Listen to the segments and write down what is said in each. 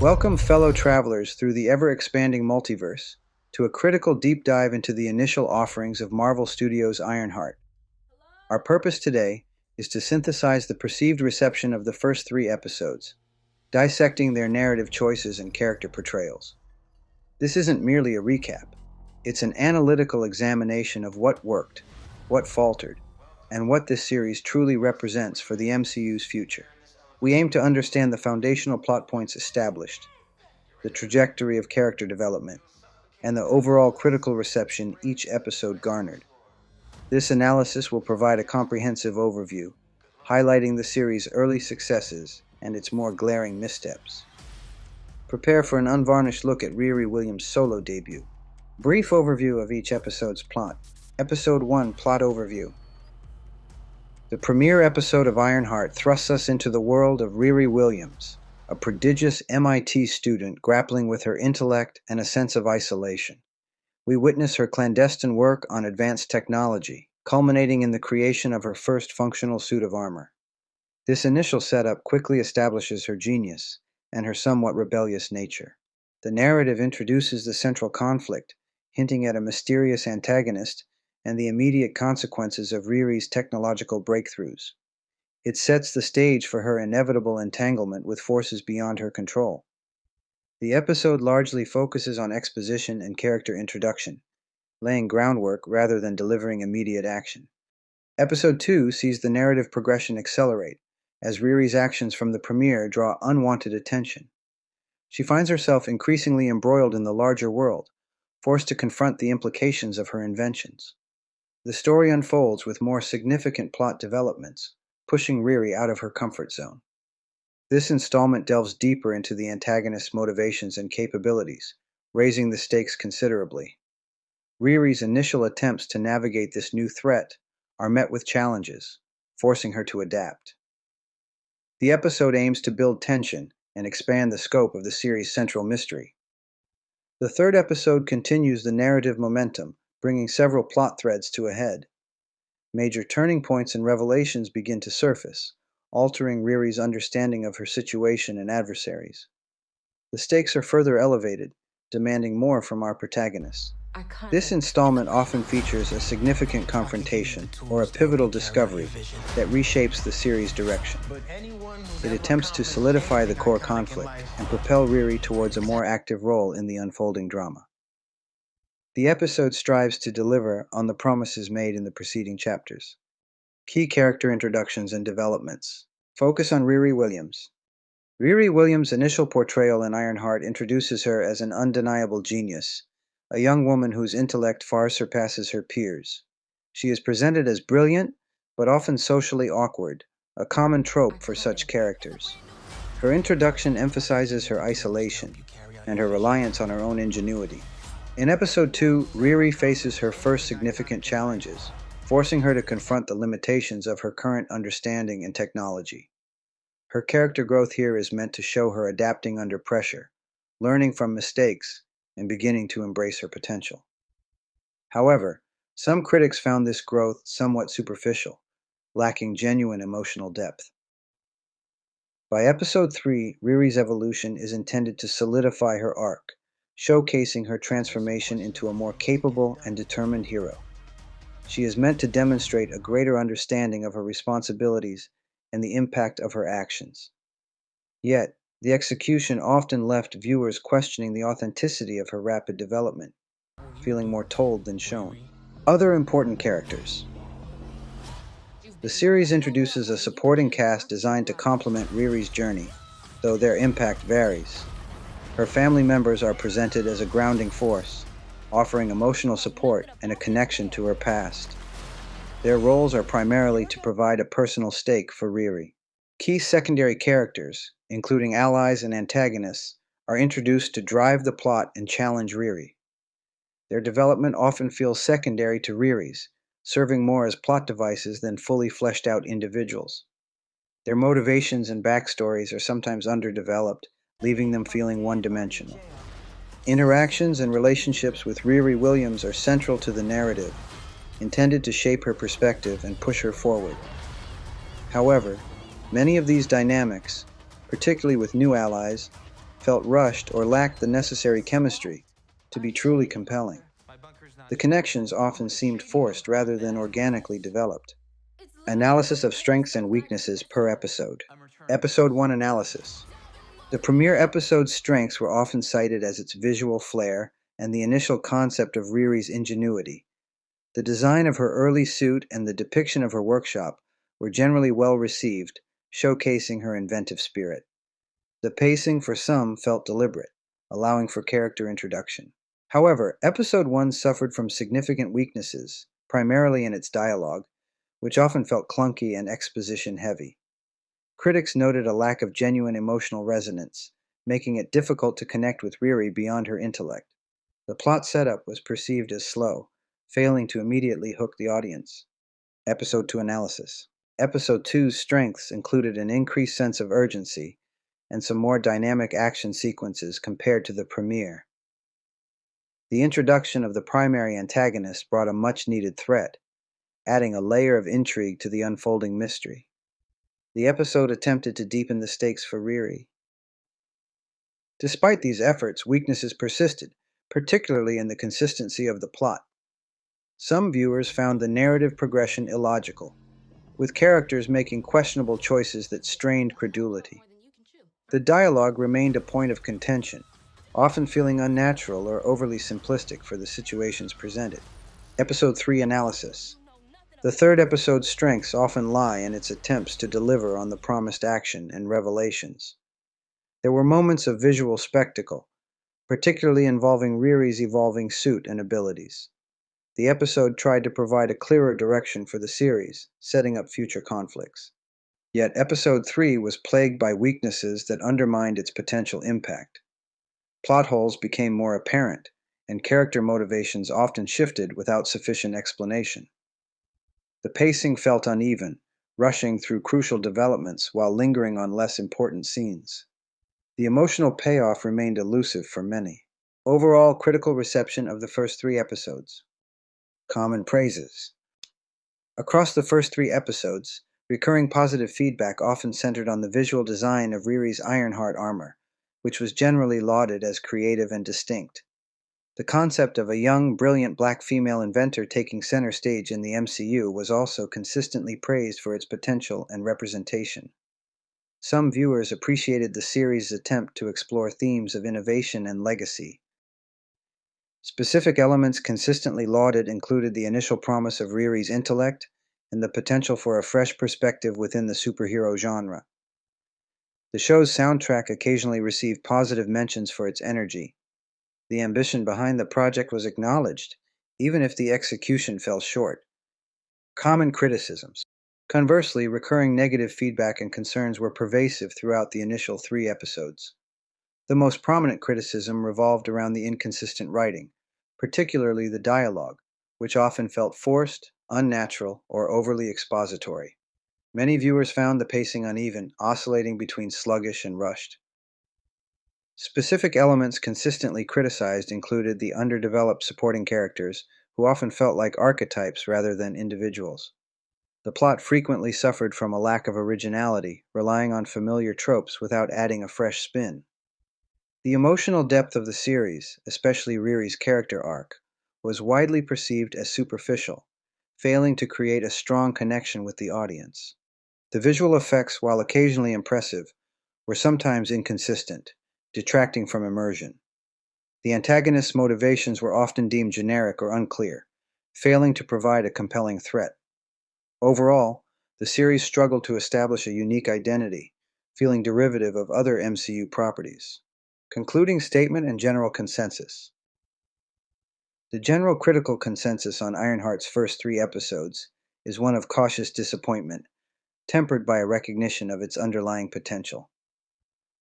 Welcome, fellow travelers, through the ever expanding multiverse to a critical deep dive into the initial offerings of Marvel Studios' Ironheart. Our purpose today is to synthesize the perceived reception of the first three episodes, dissecting their narrative choices and character portrayals. This isn't merely a recap, it's an analytical examination of what worked, what faltered, and what this series truly represents for the MCU's future. We aim to understand the foundational plot points established, the trajectory of character development, and the overall critical reception each episode garnered. This analysis will provide a comprehensive overview, highlighting the series' early successes and its more glaring missteps. Prepare for an unvarnished look at Riri Williams' solo debut. Brief overview of each episode's plot. Episode 1 Plot Overview. The premiere episode of Ironheart thrusts us into the world of Riri Williams, a prodigious MIT student grappling with her intellect and a sense of isolation. We witness her clandestine work on advanced technology, culminating in the creation of her first functional suit of armor. This initial setup quickly establishes her genius and her somewhat rebellious nature. The narrative introduces the central conflict, hinting at a mysterious antagonist and the immediate consequences of Riri's technological breakthroughs. It sets the stage for her inevitable entanglement with forces beyond her control. The episode largely focuses on exposition and character introduction, laying groundwork rather than delivering immediate action. Episode 2 sees the narrative progression accelerate, as Riri's actions from the premiere draw unwanted attention. She finds herself increasingly embroiled in the larger world, forced to confront the implications of her inventions. The story unfolds with more significant plot developments, pushing Riri out of her comfort zone. This installment delves deeper into the antagonist's motivations and capabilities, raising the stakes considerably. Riri's initial attempts to navigate this new threat are met with challenges, forcing her to adapt. The episode aims to build tension and expand the scope of the series' central mystery. The third episode continues the narrative momentum, bringing several plot threads to a head. Major turning points and revelations begin to surface, altering Riri's understanding of her situation and adversaries. The stakes are further elevated, demanding more from our protagonists. This installment often features a significant confrontation or a pivotal discovery that reshapes the series' direction. It attempts to solidify the core conflict and propel Riri towards a more active role in the unfolding drama. The episode strives to deliver on the promises made in the preceding chapters. Key character introductions and developments. Focus on Riri Williams. Riri Williams' initial portrayal in Ironheart introduces her as an undeniable genius, a young woman whose intellect far surpasses her peers. She is presented as brilliant, but often socially awkward, a common trope for such characters. Her introduction emphasizes her isolation and her reliance on her own ingenuity. In Episode 2, Riri faces her first significant challenges, forcing her to confront the limitations of her current understanding and technology. Her character growth here is meant to show her adapting under pressure, learning from mistakes, and beginning to embrace her potential. However, some critics found this growth somewhat superficial, lacking genuine emotional depth. By Episode 3, Riri's evolution is intended to solidify her arc, showcasing her transformation into a more capable and determined hero. She is meant to demonstrate a greater understanding of her responsibilities and the impact of her actions. Yet, the execution often left viewers questioning the authenticity of her rapid development, feeling more told than shown. Other important characters. The series introduces a supporting cast designed to complement Riri's journey, though their impact varies. Her family members are presented as a grounding force, offering emotional support and a connection to her past. Their roles are primarily to provide a personal stake for Riri. Key secondary characters, including allies and antagonists, are introduced to drive the plot and challenge Riri. Their development often feels secondary to Riri's, serving more as plot devices than fully fleshed out individuals. Their motivations and backstories are sometimes underdeveloped, leaving them feeling one-dimensional. Interactions and relationships with Riri Williams are central to the narrative, intended to shape her perspective and push her forward. However, many of these dynamics, particularly with new allies, felt rushed or lacked the necessary chemistry to be truly compelling. The connections often seemed forced rather than organically developed. Analysis of strengths and weaknesses per episode. Episode 1 Analysis. The premiere episode's strengths were often cited as its visual flair and the initial concept of Riri's ingenuity. The design of her early suit and the depiction of her workshop were generally well received, showcasing her inventive spirit. The pacing for some felt deliberate, allowing for character introduction. However, Episode 1 suffered from significant weaknesses, primarily in its dialogue, which often felt clunky and exposition heavy. Critics noted a lack of genuine emotional resonance, making it difficult to connect with Riri beyond her intellect. The plot setup was perceived as slow, failing to immediately hook the audience. Episode 2 Analysis. Episode 2's strengths included an increased sense of urgency and some more dynamic action sequences compared to the premiere. The introduction of the primary antagonist brought a much-needed threat, adding a layer of intrigue to the unfolding mystery. The episode attempted to deepen the stakes for Riri. Despite these efforts, weaknesses persisted, particularly in the consistency of the plot. Some viewers found the narrative progression illogical, with characters making questionable choices that strained credulity. The dialogue remained a point of contention, often feeling unnatural or overly simplistic for the situations presented. Episode 3 Analysis. The third episode's strengths often lie in its attempts to deliver on the promised action and revelations. There were moments of visual spectacle, particularly involving Riri's evolving suit and abilities. The episode tried to provide a clearer direction for the series, setting up future conflicts. Yet Episode 3 was plagued by weaknesses that undermined its potential impact. Plot holes became more apparent, and character motivations often shifted without sufficient explanation. The pacing felt uneven, rushing through crucial developments while lingering on less important scenes. The emotional payoff remained elusive for many. Overall critical reception of the first 3 episodes. Common praises. Across the first 3 episodes, recurring positive feedback often centered on the visual design of Riri's Ironheart armor, which was generally lauded as creative and distinct. The concept of a young, brilliant black female inventor taking center stage in the MCU was also consistently praised for its potential and representation. Some viewers appreciated the series' attempt to explore themes of innovation and legacy. Specific elements consistently lauded included the initial promise of Riri's intellect and the potential for a fresh perspective within the superhero genre. The show's soundtrack occasionally received positive mentions for its energy. The ambition behind the project was acknowledged, even if the execution fell short. Common criticisms. Conversely, recurring negative feedback and concerns were pervasive throughout the initial 3 episodes. The most prominent criticism revolved around the inconsistent writing, particularly the dialogue, which often felt forced, unnatural, or overly expository. Many viewers found the pacing uneven, oscillating between sluggish and rushed. Specific elements consistently criticized included the underdeveloped supporting characters, who often felt like archetypes rather than individuals. The plot frequently suffered from a lack of originality, relying on familiar tropes without adding a fresh spin. The emotional depth of the series, especially Riri's character arc, was widely perceived as superficial, failing to create a strong connection with the audience. The visual effects, while occasionally impressive, were sometimes inconsistent, detracting from immersion. The antagonist's motivations were often deemed generic or unclear, failing to provide a compelling threat. Overall, the series struggled to establish a unique identity, feeling derivative of other MCU properties. Concluding statement and general consensus. The general critical consensus on Ironheart's first 3 episodes is one of cautious disappointment, tempered by a recognition of its underlying potential.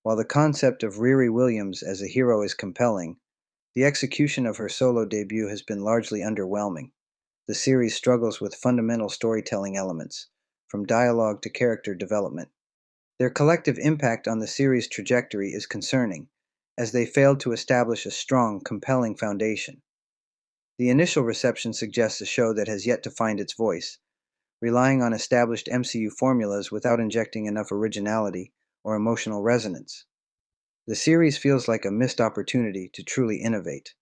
While the concept of Riri Williams as a hero is compelling, the execution of her solo debut has been largely underwhelming. The series struggles with fundamental storytelling elements, from dialogue to character development. Their collective impact on the series' trajectory is concerning, as they failed to establish a strong, compelling foundation. The initial reception suggests a show that has yet to find its voice, relying on established MCU formulas without injecting enough originality or emotional resonance. The series feels like a missed opportunity to truly innovate.